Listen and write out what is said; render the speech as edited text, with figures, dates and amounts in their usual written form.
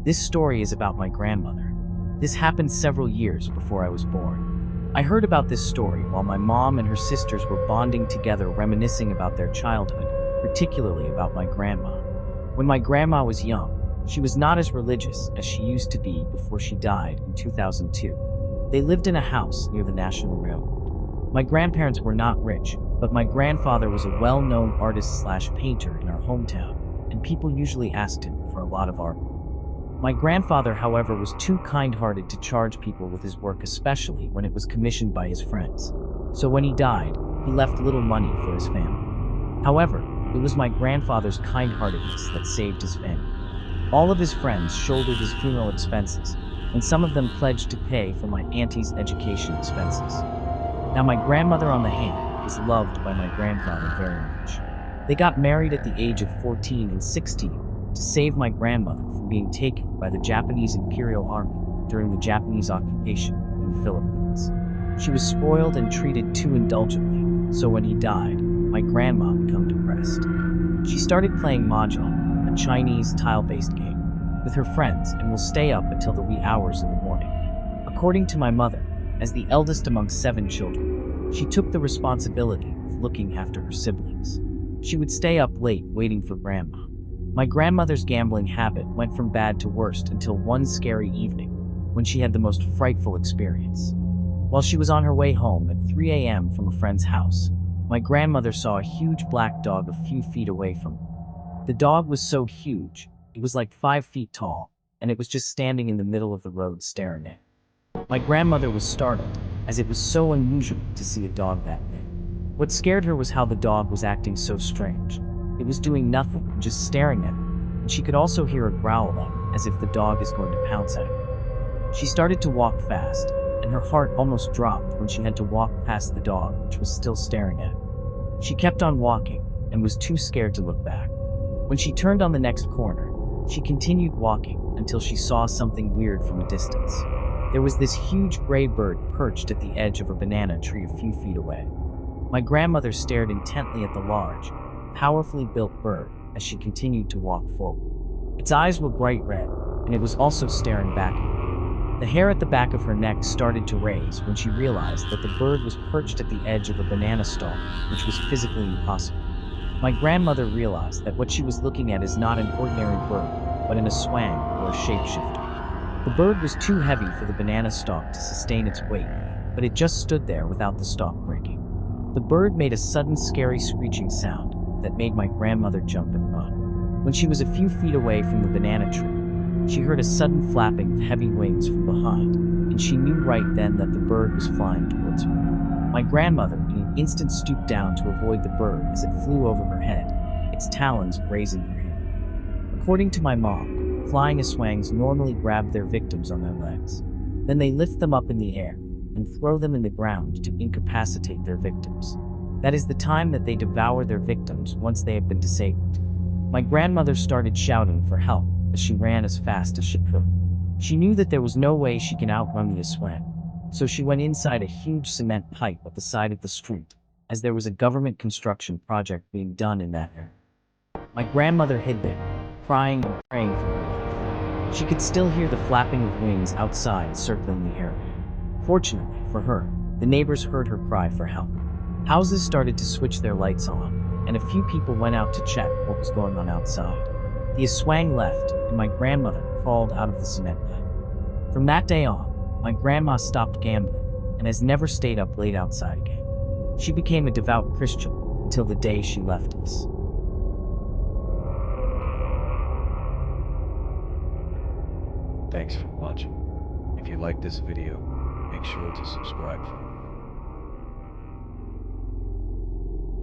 This story is about my grandmother. This happened several years before I was born. I heard about this story while my mom and her sisters were bonding together reminiscing about their childhood, particularly about my grandma. When my grandma was young, she was not as religious as she used to be before she died in 2002. They lived in a house near the National Railroad. My grandparents were not rich, but my grandfather was a well-known artist/painter in our hometown, and people usually asked him for a lot of art. My grandfather, however, was too kind-hearted to charge people with his work, especially when it was commissioned by his friends. So when he died, he left little money for his family. However, it was my grandfather's kind-heartedness that saved his family. All of his friends shouldered his funeral expenses, and some of them pledged to pay for my auntie's education expenses. Now, my grandmother, on the hand, was loved by my grandfather very much. They got married at the age of 14 and 16 to save my grandmother from being taken by the Japanese Imperial Army during the Japanese occupation in the Philippines. She was spoiled and treated too indulgently, so when he died, my grandma became depressed. She started playing mahjong, a Chinese tile-based game, with her friends and will stay up until the wee hours of the morning. According to my mother, as the eldest among 7 children, she took the responsibility of looking after her siblings. She would stay up late waiting for grandma. My grandmother's gambling habit went from bad to worst until one scary evening when she had the most frightful experience. While she was on her way home at 3 a.m. from a friend's house, my grandmother saw a huge black dog a few feet away from her. The dog was so huge, it was like 5 feet tall, and it was just standing in the middle of the road staring at her. My grandmother was startled, as it was so unusual to see a dog that big. What scared her was how the dog was acting so strange. It was doing nothing, just staring at her, and she could also hear it growling, as if the dog is going to pounce at her. She started to walk fast, and her heart almost dropped when she had to walk past the dog, which was still staring at her. She kept on walking, and was too scared to look back. When she turned on the next corner, she continued walking until she saw something weird from a distance. There was this huge gray bird perched at the edge of a banana tree a few feet away. My grandmother stared intently at the large, powerfully built bird as she continued to walk forward. Its eyes were bright red, and it was also staring back at her. The hair at the back of her neck started to raise when she realized that the bird was perched at the edge of a banana stalk, which was physically impossible. My grandmother realized that what she was looking at is not an ordinary bird, but an Aswang, or a shapeshifter. The bird was too heavy for the banana stalk to sustain its weight, but it just stood there without the stalk breaking. The bird made a sudden scary screeching sound that made my grandmother jump and run. When she was a few feet away from the banana tree, she heard a sudden flapping of heavy wings from behind, and she knew right then that the bird was flying towards her. My grandmother, in an instant, stooped down to avoid the bird as it flew over her head, its talons grazing her hair. According to my mom, flying Aswangs normally grab their victims on their legs. Then they lift them up in the air and throw them in the ground to incapacitate their victims. That is the time that they devour their victims once they have been disabled. My grandmother started shouting for help as she ran as fast as she could. She knew that there was no way she can outrun the Aswang, so she went inside a huge cement pipe at the side of the street, as there was a government construction project being done in that area. My grandmother hid there, crying and praying for her life. She could still hear the flapping of wings outside circling the area. Fortunately for her, the neighbors heard her cry for help. Houses started to switch their lights on, and a few people went out to check what was going on outside. The Aswang left, and my grandmother crawled out of the cement pit. From that day on, my grandma stopped gambling and has never stayed up late outside again. She became a devout Christian until the day she left us. Thanks for watching. If you like this video, make sure to subscribe for more.